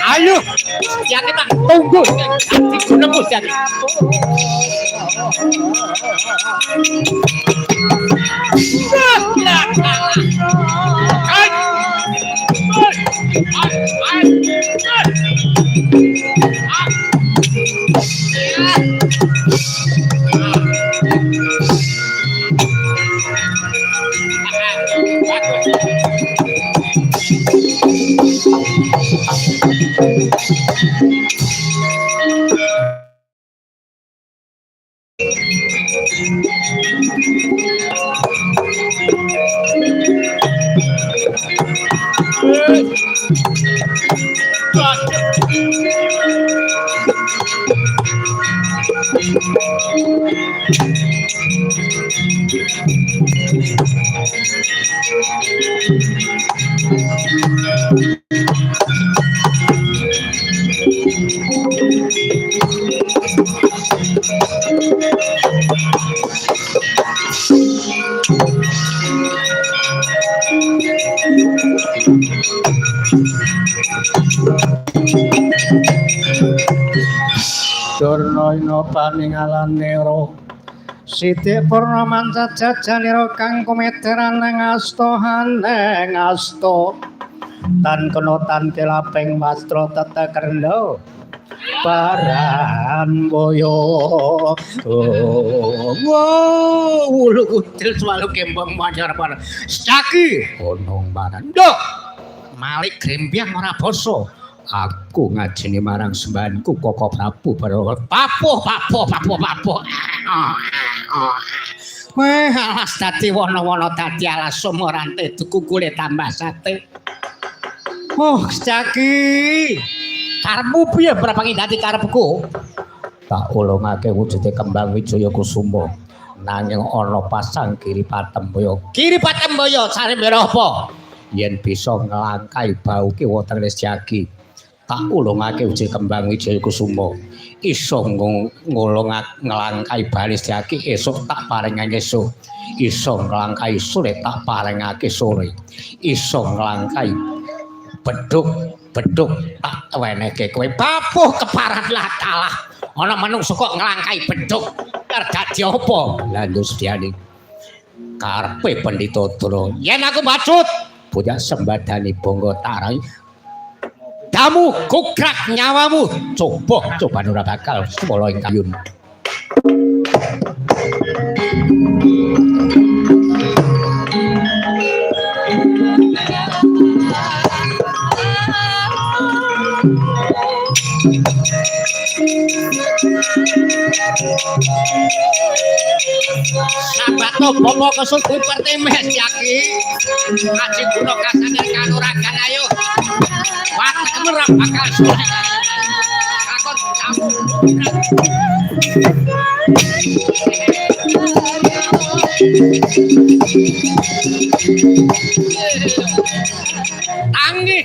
Ayo, ya kita tunggu. Nanti nembus jadi. Durna paningalanira Siti Purna jajanira kang kumeteran ing astohaneng asto tan kena tan kelaping wastra tetekerna paran boyo wulu kutil swalu kembang manjar para staki onong baranda Malik grembyang ora basa aku ngajeni marang sembahanku Koko Prabu papuh weh alas dadi wana-wana dadi alas sumorante tuku kulit tambah sate oh Jaki karepmu piye berapa dadi karepku tak ulungake wujude kembang Wijaya Kusuma nanging ana pasang Kiri Patembaya sare mbira apa yen bisa nglangkai bau kiwa tenis Jaki tak ulungake uje kembang Wijaya Kusuma iso nglangkai balis Jaki esuk tak paringake esuk iso nglangkai sore tak paringake sore iso nglangkai beduk tak wenehke kowe papuh keparat lah kalah ana manungsa kok nglangkai beduk dadi apa lha Gustiane karepe Pandhita Dra yen aku maksud punya sembadani bangga tarai damu gugrak nyawamu coba ora bakal semala ing kayun Sabato bomo kesuku pertimes Jaki Aji guna kasadar kanuragan ayo watak merah bakal suai kakon kamu tangi